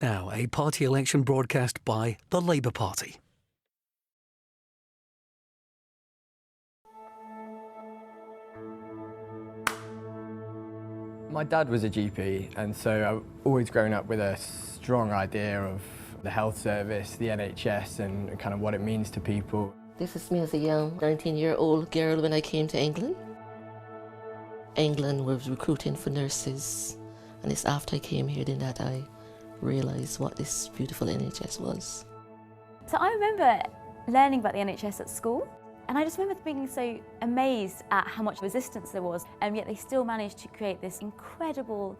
Now, a party election broadcast by the Labour Party. My dad was a GP, and so I've always grown up with a strong idea of the health service, the NHS, and kind of what it means to people. This is me as a young 19-year-old girl when I came to England. England was recruiting for nurses, and it's after I came here then that I realised what this beautiful NHS was. So I remember learning about the NHS at school, and I just remember being so amazed at how much resistance there was, and yet they still managed to create this incredible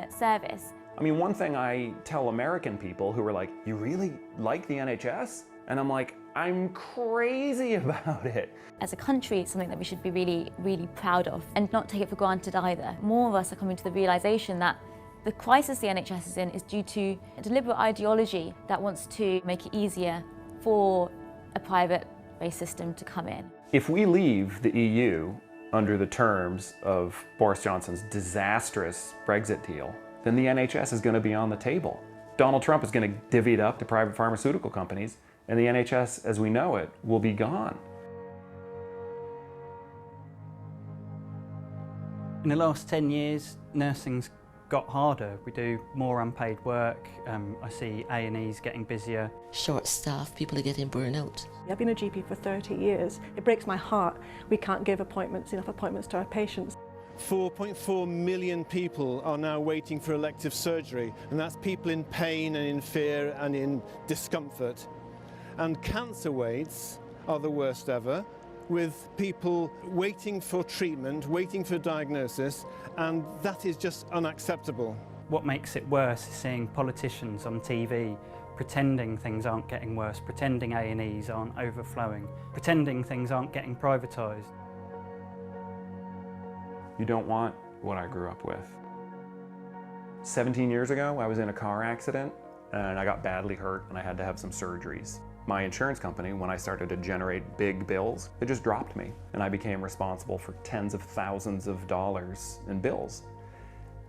service. I mean, one thing I tell American people who are like, "You really like the NHS?" And I'm like, I'm crazy about it. As a country, it's something that we should be really, really proud of and not take it for granted either. More of us are coming to the realisation that the crisis the NHS is in is due to a deliberate ideology that wants to make it easier for a private-based system to come in. If we leave the EU under the terms of Boris Johnson's disastrous Brexit deal, then the NHS is going to be on the table. Donald Trump is going to divvy it up to private pharmaceutical companies, and the NHS as we know it will be gone. In the last 10 years, nursing's got harder. We do more unpaid work. I see A&Es getting busier. Short staff, people are getting burnout. I've been a GP for 30 years. It breaks my heart we can't give enough appointments to our patients. 4.4 million people are now waiting for elective surgery, and that's people in pain and in fear and in discomfort. And cancer waits are the worst ever, with people waiting for treatment, waiting for diagnosis, and that is just unacceptable. What makes it worse is seeing politicians on TV pretending things aren't getting worse, pretending A&Es aren't overflowing, pretending things aren't getting privatised. You don't want what I grew up with. 17 years ago, I was in a car accident and I got badly hurt and I had to have some surgeries. My insurance company, when I started to generate big bills, it just dropped me and I became responsible for tens of thousands of dollars in bills.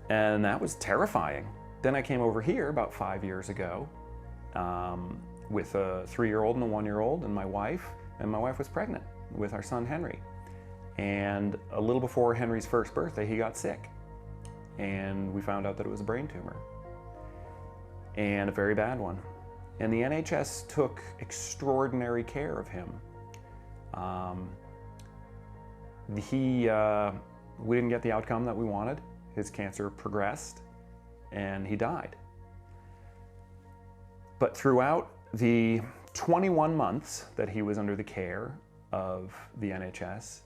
And that was terrifying. Then I came over here about 5 years ago with a 3-year-old and a 1-year-old and my wife was pregnant with our son Henry. And a little before Henry's first birthday, he got sick. And we found out that it was a brain tumor. And a very bad one. And the NHS took extraordinary care of him. We didn't get the outcome that we wanted. His cancer progressed and he died. But throughout the 21 months that he was under the care of the NHS,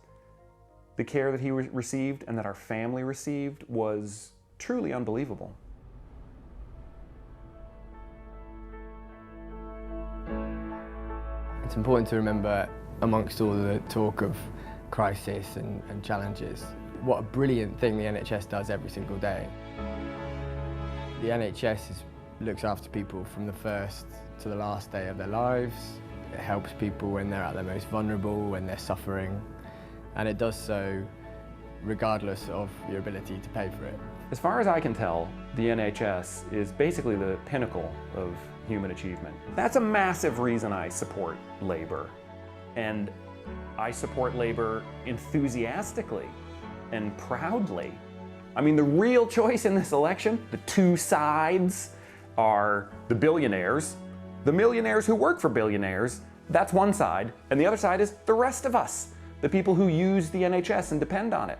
the care that he received and that our family received was truly unbelievable. It's important to remember, amongst all the talk of crisis and challenges, what a brilliant thing the NHS does every single day. The NHS looks after people from the first to the last day of their lives. It helps people when they're at their most vulnerable, when they're suffering, and it does so regardless of your ability to pay for it. As far as I can tell, the NHS is basically the pinnacle of human achievement. That's a massive reason I support Labour. And I support Labour enthusiastically and proudly. I mean, the real choice in this election, the two sides, are the billionaires, the millionaires who work for billionaires, that's one side, and the other side is the rest of us, the people who use the NHS and depend on it.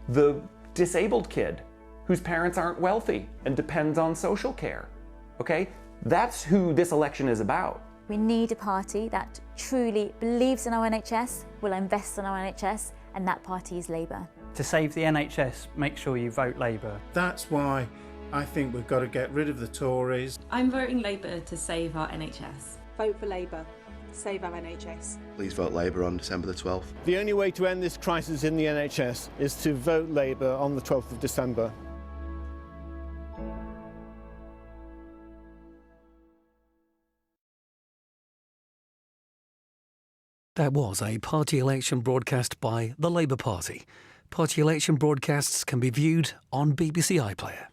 The disabled kid whose parents aren't wealthy and depends on social care, okay? That's who this election is about. We need a party that truly believes in our NHS, will invest in our NHS, and that party is Labour. To save the NHS, make sure you vote Labour. That's why I think we've got to get rid of the Tories. I'm voting Labour to save our NHS. Vote for Labour. Save our NHS. Please vote Labour on December the 12th. The only way to end this crisis in the NHS is to vote Labour on the 12th of December. That was a party election broadcast by the Labour Party. Party election broadcasts can be viewed on BBC iPlayer.